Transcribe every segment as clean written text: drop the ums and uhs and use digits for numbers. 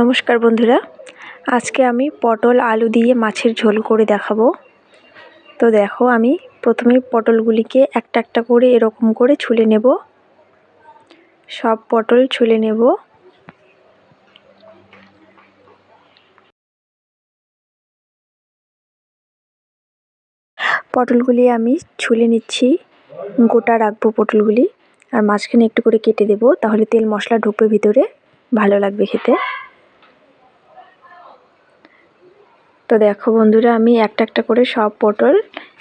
নমস্কার বন্ধুরা, আজকে আমি পটল আলু দিয়ে মাছের ঝোল করে দেখাবো। তো দেখো, আমি প্রথমে পটলগুলিকে একটা একটা করে এরকম করে ছুলে নেব। সব পটল ছুলে নেব। পটলগুলি আমি ছুলে নিচ্ছি, গোটা রাখবো পটলগুলি, আর মাঝখানে একটু করে কেটে দেব, তাহলে তেল মশলা ঢুকবে ভিতরে, ভালো লাগবে খেতে। তো দেখো বন্ধুরা, আমি একটা একটা করে সব পটল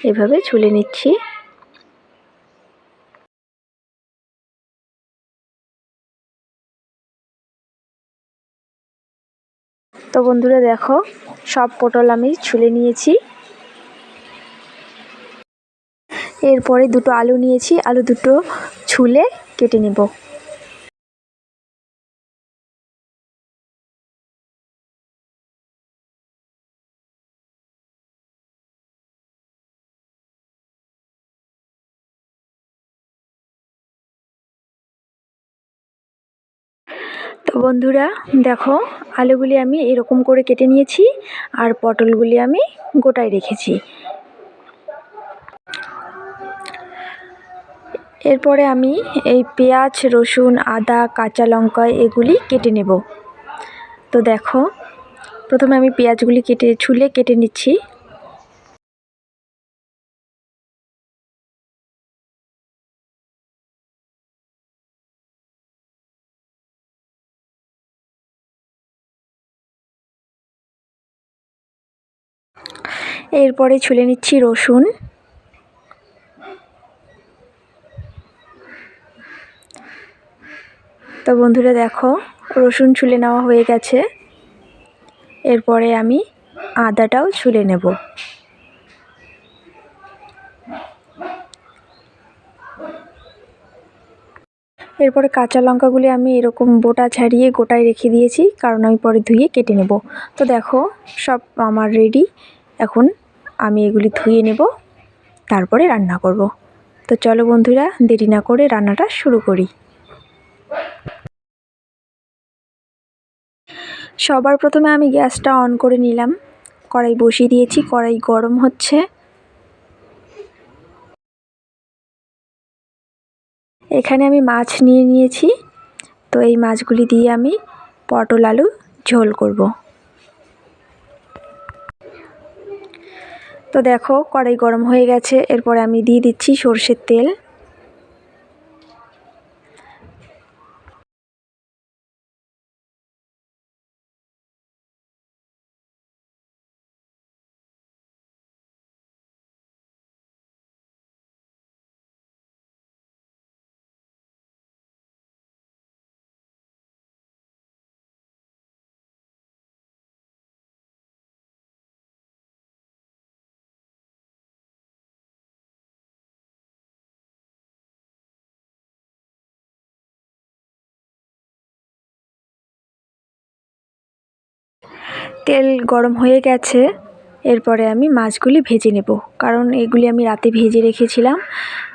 এভাবে ছুলে নিচ্ছি। তো বন্ধুরা দেখো, সব পটল আমি ছুলে নিয়েছি। এরপরে দুটো আলু নিয়েছি, আলু দুটো ছুলে কেটে নেব। তো বন্ধুরা দেখো, আলুগুলি আমি এরকম করে কেটে নিয়েছি, আর পটলগুলি আমি গোটায় রেখেছি। এরপরে আমি এই পেঁয়াজ, রসুন, আদা, কাঁচা লঙ্কা এগুলি কেটে নেব। তো দেখো, প্রথমে আমি পেঁয়াজগুলি ছুলে কেটে নিচ্ছি। এরপরে ছুলে নিচ্ছি রসুন। তো বন্ধুরা দেখো, রসুন ছুলে নেওয়া হয়ে গেছে। এরপরে আমি আদাটাও ছুলে নেব। এরপরে কাঁচা লঙ্কাগুলি আমি এরকম বোটা ছাড়িয়ে গোটায় রেখে দিয়েছি, কারণ আমি পরে ধুয়ে কেটে নেব। তো দেখো, সব আমার রেডি। এখন আমি এগুলি ধুয়ে নেব, তারপরে রান্না করব। তো চলো বন্ধুরা, দেরি না করে রান্নাটা শুরু করি। সবার প্রথমে আমি গ্যাসটা অন করে নিলাম, কড়াই বসিয়ে দিয়েছি, কড়াই গরম হচ্ছে। এখানে আমি মাছ নিয়ে নিয়েছি। তো এই মাছগুলি দিয়ে আমি পটল আলু ঝোল করব। তো দেখো, কড়াই গরম হয়ে গেছে। এরপরে আমি দিয়ে দিচ্ছি সরষের তেল। তেল গরম হয়ে গেছে। এরপরে আমি মাছগুলি ভেজে নেব, কারণ এগুলি আমি রাতে ভেজে রেখেছিলাম।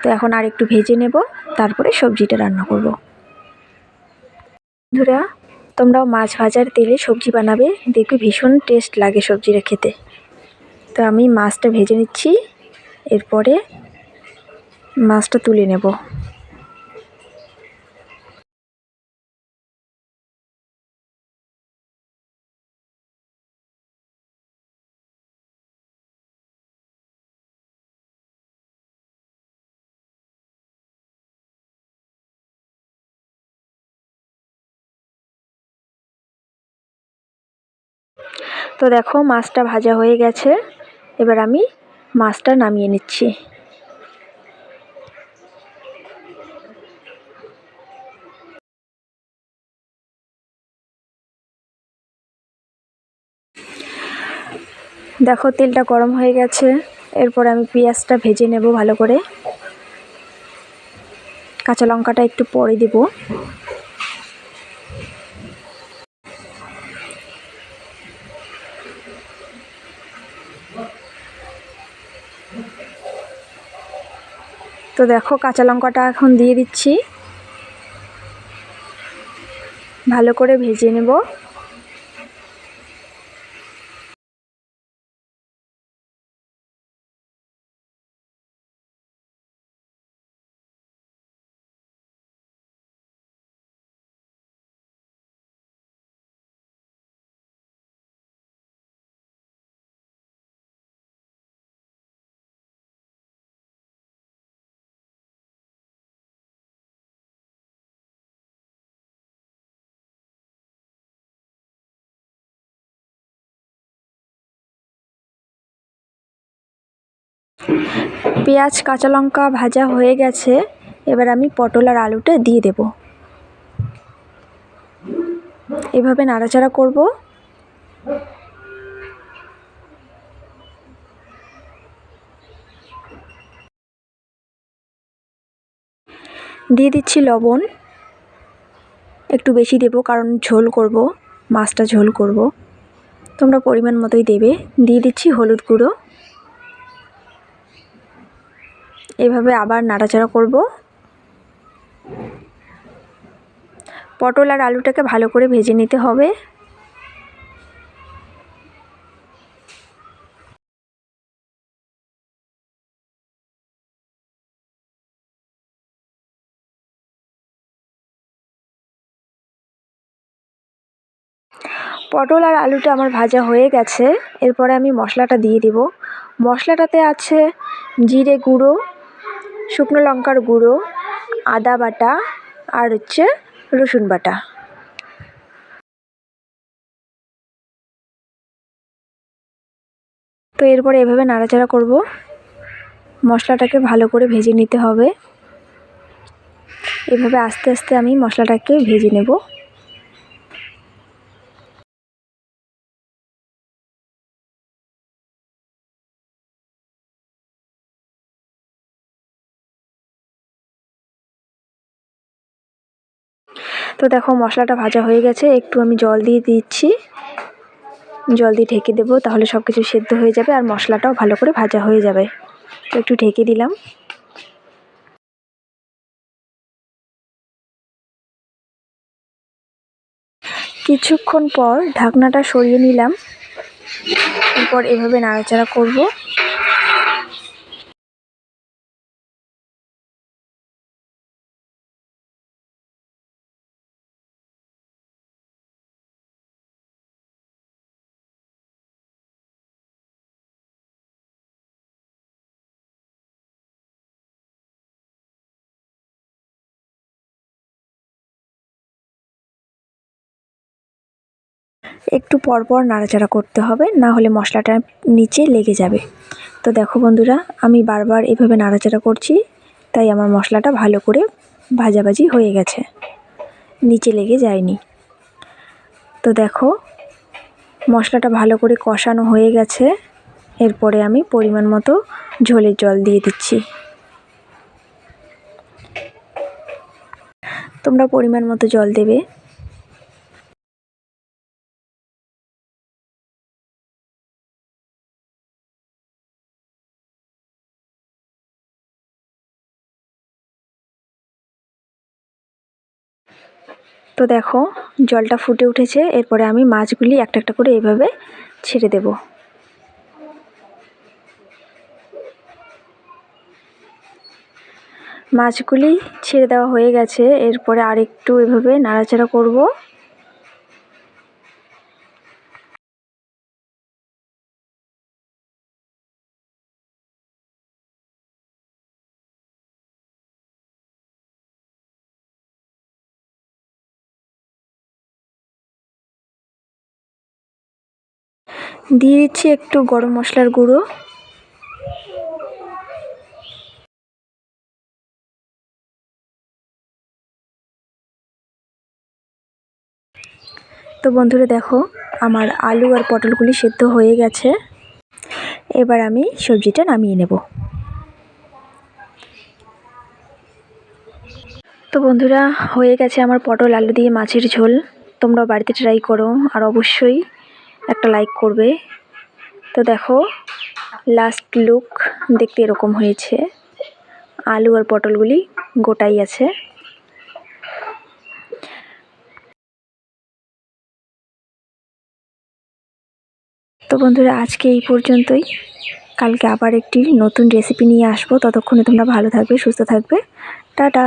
তো এখন আর একটু ভেজে নেব, তারপরে সবজিটা রান্না করব। বন্ধুরা, তোমরাও মাছ ভাজার তেলে সবজি বানাবে, দেখবে ভীষণ টেস্ট লাগে সবজিটা খেতে। তো আমি মাছটা ভেজে নিচ্ছি, এরপরে মাছটা তুলে নেব। তো দেখো, মাছটা ভাজা হয়ে গেছে। এবার আমি মাছটা নামিয়ে নিচ্ছি। দেখো, তেলটা গরম হয়ে গেছে। এরপর আমি পেঁয়াজটা ভেজে নেব ভালো করে। কাঁচা লঙ্কাটা একটু পরে দেব। তো দেখো, কাঁচা লঙ্কাটা এখন দিয়ে দিচ্ছি, ভালো করে ভেজে নেব। পেঁয়াজ কাঁচা লঙ্কা ভাজা হয়ে গেছে, এবার আমি পটল আর আলুটা দিয়ে দেব। এভাবে নাড়াচাড়া করব। দিয়ে দিচ্ছি লবণ, একটু বেশি দেব কারণ ঝোল করব, মাছটা ঝোল করব, তোমরা পরিমাণ মতোই দেবে। দিয়ে দিচ্ছি হলুদ গুঁড়ো। এভাবে আবার নাড়াচাড়া করব। পটল আর আলুটাকে ভালো করে ভেজে নিতে হবে। পটল আর আলুটা আমার ভাজা হয়ে গেছে, এরপরে আমি মশলাটা দিয়ে দেব। মশলাটাতে আছে জিরে গুঁড়ো, শুকনো লঙ্কার গুঁড়ো, আদা বাটা আর রসুন বাটা। তো এরপরে এভাবে নাড়াচাড়া করব। মশলাটাকে ভালো করে ভেজে নিতে হবে। এভাবে আস্তে আস্তে আমি মশলাটাকে ভেজে নেব। তো দেখো মশলাটা ভাজা হয়ে গেছে, একটু আমি জল দিয়ে দিচ্ছি। জল দিয়ে ঢেকে দেবো, তাহলে সব কিছু সেদ্ধ হয়ে যাবে আর মশলাটাও ভালো করে ভাজা হয়ে যাবে। তো একটু ঢেকে দিলাম। কিছুক্ষণ পর ঢাকনাটা সরিয়ে নিলাম। এরপর এভাবে নাড়াচাড়া করব। একটু পরপর নাড়াচাড়া করতে হবে, না হলে মশলাটা নিচে লেগে যাবে। তো দেখো বন্ধুরা, আমি বারবার এভাবে নাড়াচাড়া করছি, তাই আমার মশলাটা ভালো করে ভাজাভাজি হয়ে গেছে, নিচে লেগে যায়নি। তো দেখো মশলাটা ভালো করে কষানো হয়ে গেছে। এরপরে আমি পরিমাণ মতো ঝোলের জল দিয়ে দিচ্ছি। তোমরা পরিমাণ মতো জল দেবে। তো দেখো জলটা ফুটে উঠেছে, এরপরে আমি মাছগুলি একটা একটা করে এভাবে ছেড়ে দেব। মাছগুলি ছেড়ে দেওয়া হয়ে গেছে, এরপরে আরেকটু এভাবে নাড়াচাড়া করব। দিয়ে দিচ্ছি একটু গরম মশলার গুঁড়ো। তো বন্ধুরা দেখো আমার আলু আর পটলগুলি সেদ্ধ হয়ে গেছে। এবার আমি সবজিটা নামিয়ে নেব। তো বন্ধুরা হয়ে গেছে আমার পটল আলু দিয়ে মাছের ঝোল। তোমরাও বাড়িতে ট্রাই করো আর অবশ্যই একটা লাইক করবে। তো দেখো লাস্ট লুক দেখতে এরকম হয়েছে, আলু আর পটলগুলি গোটাই আছে। তো বন্ধুরা আজকে এই পর্যন্তই। কালকে আবার একটি নতুন রেসিপি নিয়ে আসবো। ততক্ষণে তোমরা ভালো থাকবে, সুস্থ থাকবে। টাটা।